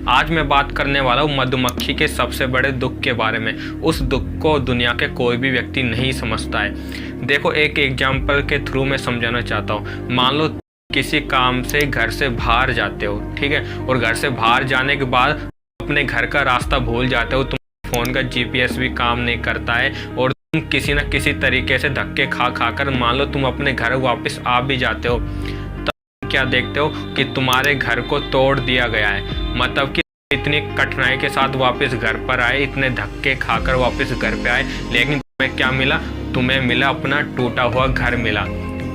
आज मैं बात करने वाला हूँ मधुमक्खी के सबसे बड़े दुख के बारे में। उस दुख को दुनिया के कोई भी व्यक्ति नहीं समझता है। देखो, एक एग्जाम्पल के थ्रू मैं समझाना चाहता हूँ। मान लो किसी काम से घर से बाहर जाते हो, ठीक है, और घर से बाहर जाने के बाद अपने घर का रास्ता भूल जाते हो। तुम फ़ोन का GPS भी काम नहीं करता है और तुम किसी न किसी तरीके से धक्के खा कर मान लो तुम अपने घर वापस आ भी जाते हो, तब क्या देखते हो कि तुम्हारे घर को तोड़ दिया गया है। मतलब कि इतनी कठिनाई के साथ वापस घर पर आए, इतने धक्के खाकर वापस घर पे आए, लेकिन तुम्हें क्या मिला? तुम्हें मिला अपना टूटा हुआ घर मिला।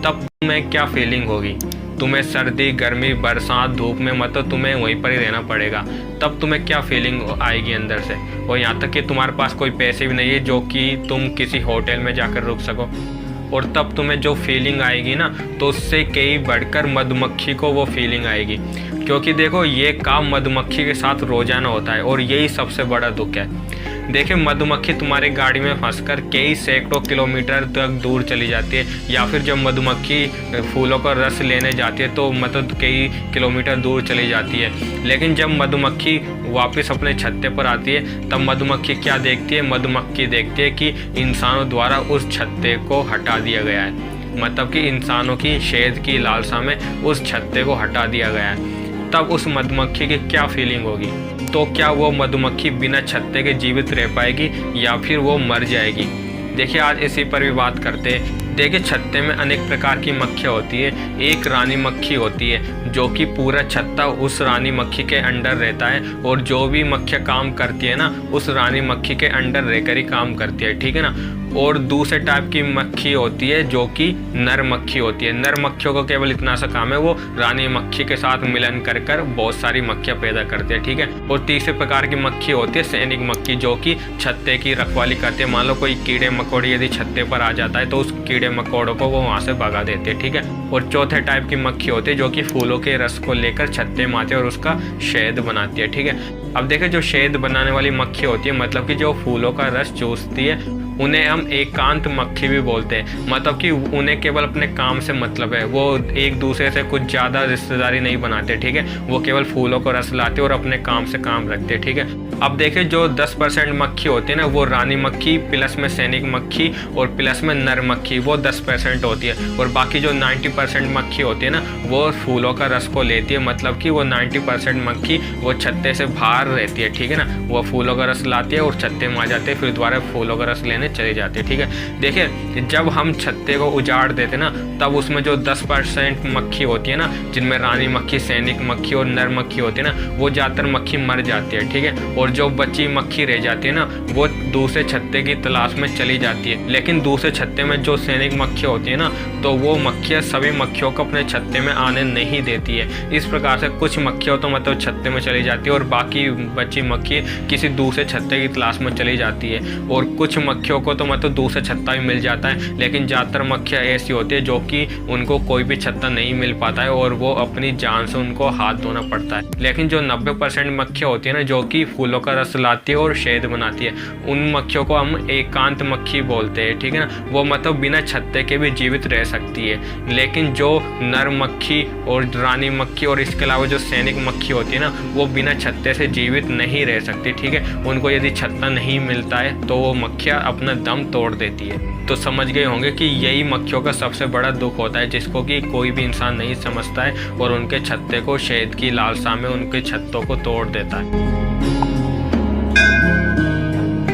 तब तुम्हें क्या फीलिंग होगी? तुम्हें सर्दी, गर्मी, बरसात, धूप में मतलब तुम्हें वहीं पर ही रहना पड़ेगा। तब तुम्हें क्या फीलिंग आएगी अंदर से? और यहाँ तक कि तुम्हारे पास कोई पैसे भी नहीं है जो कि तुम किसी होटल में जाकर रुक सको। और तब तुम्हें जो फीलिंग आएगी ना, तो उससे कई बढ़कर मधुमक्खी को वो फीलिंग आएगी। क्योंकि देखो, ये काम मधुमक्खी के साथ रोजाना होता है और यही सबसे बड़ा दुख है। देखिए, मधुमक्खी तुम्हारी गाड़ी में फंसकर कई सैकड़ों किलोमीटर तक दूर चली जाती है, या फिर जब मधुमक्खी फूलों का रस लेने जाती है तो मतलब कई किलोमीटर दूर चली जाती है। लेकिन जब मधुमक्खी वापस अपने छत्ते पर आती है, तब मधुमक्खी क्या देखती है? मधुमक्खी देखती है कि इंसानों द्वारा उस छत्ते को हटा दिया गया है। मतलब कि इंसानों की शहद की लालसा में उस छत्ते को हटा दिया गया है। तब उस मधुमक्खी की क्या फीलिंग होगी? तो क्या वो मधुमक्खी बिना छत्ते के जीवित रह पाएगी या फिर वो मर जाएगी? देखिए, आज इसी पर भी बात करते हैं। देखिए, छत्ते में अनेक प्रकार की मक्खियाँ होती है। एक रानी मक्खी होती है जो कि पूरा छत्ता उस रानी मक्खी के अंडर रहता है, और जो भी मक्खियाँ काम करती है ना, उस रानी मक्खी के अंडर रहकर ही काम करती है, ठीक है ना। और दूसरे टाइप की मक्खी होती है जो कि नर मक्खी होती है। नर मक्खियों को केवल इतना सा काम है, वो रानी मक्खी के साथ मिलन कर बहुत सारी मक्खियाँ पैदा करती है, ठीक है। और तीसरे प्रकार की मक्खी होती है सैनिक मक्खी, जो कि छत्ते की रखवाली करती है। मान लो कोई कीड़े मकोड़े यदि छत्ते पर आ जाता है तो उस कीड़े मकोड़ों को वो वहाँ से भगा देते हैं, ठीक है। और चौथे टाइप की मक्खी होती है जो कि फूलों के रस को लेकर छत्ते में आती है और उसका शहद बनाती है, ठीक है। अब देखिए, जो शहद बनाने वाली मक्खी होती है, मतलब कि जो फूलों का रस चूसती है, उन्हें हम एकांत मक्खी भी बोलते हैं। मतलब कि उन्हें केवल अपने काम से मतलब है, वो एक दूसरे से कुछ ज़्यादा रिश्तेदारी नहीं बनाते, ठीक है। वो केवल फूलों को रस लाते और अपने काम से काम रखते, ठीक है। अब देखिए, जो 10% मक्खी होती है ना, वो रानी मक्खी प्लस में सैनिक मक्खी और प्लस में नर मक्खी, वो 10% होती है। और बाकी जो 90% मक्खी होती है ना, वो फूलों का रस को लेती है। मतलब कि वो 90% मक्खी वो छत्ते से बाहर रहती है, ठीक है ना। वो फूलों का रस लाती है और छत्ते में आ जाते हैं, फिर दोबारा फूलों का रस लेने चले जाते हैं, ठीक है। देखिए, जब हम छत्ते को उजाड़ देते ना, तब उसमें जो 10% मक्खी होती है ना, जिनमें रानी मक्खी, सैनिक मक्खी और नर मक्खी होती है ना, वो ज़्यादातर मक्खी मर जाती है, ठीक है। और जो बची मक्खी रह जाती है ना, वो दूसरे छत्ते की तलाश में चली जाती है। लेकिन दूसरे छत्ते में जो सैनिक मक्खी होती है ना, तो वो मक्खियाँ सभी मक्खियों को अपने छत्ते में आने नहीं देती है। इस प्रकार से कुछ मक्खियाँ तो मतलब छत्ते में चली जाती है और बाकी बची मक्खी किसी दूसरे छत्ते की तलाश में चली जाती है। और कुछ मक्खियों को तो मतलब दूसरा छत्ता भी मिल जाता है, लेकिन ज़्यादातर मक्खियाँ ऐसी होती है जो कि उनको कोई भी छत्ता नहीं मिल पाता है और वो अपनी जान से उनको हाथ धोना पड़ता है। लेकिन जो 90% मक्खियाँ होती है ना, जो कि फूलों का रस लाती है और शहद बनाती है, उन मक्खियों को हम एकांत मक्खी बोलते हैं, ठीक है ना। वो मतलब बिना छत्ते के भी जीवित रह सकती है। लेकिन जो नर मक्खी और रानी मक्खी और इसके अलावा जो सैनिक मक्खी होती है ना, वो बिना छत्ते से जीवित नहीं रह सकती, ठीक है। उनको यदि छत्ता नहीं मिलता है तो वो मक्खियाँ अपना दम तोड़ देती है। तो समझ गए होंगे कि यही मक्खियों का सबसे बड़ा दुख होता है, जिसको कि कोई भी इंसान नहीं समझता है और उनके छत्ते को शहद की लालसा में उनके छत्तों को तोड़ देता है।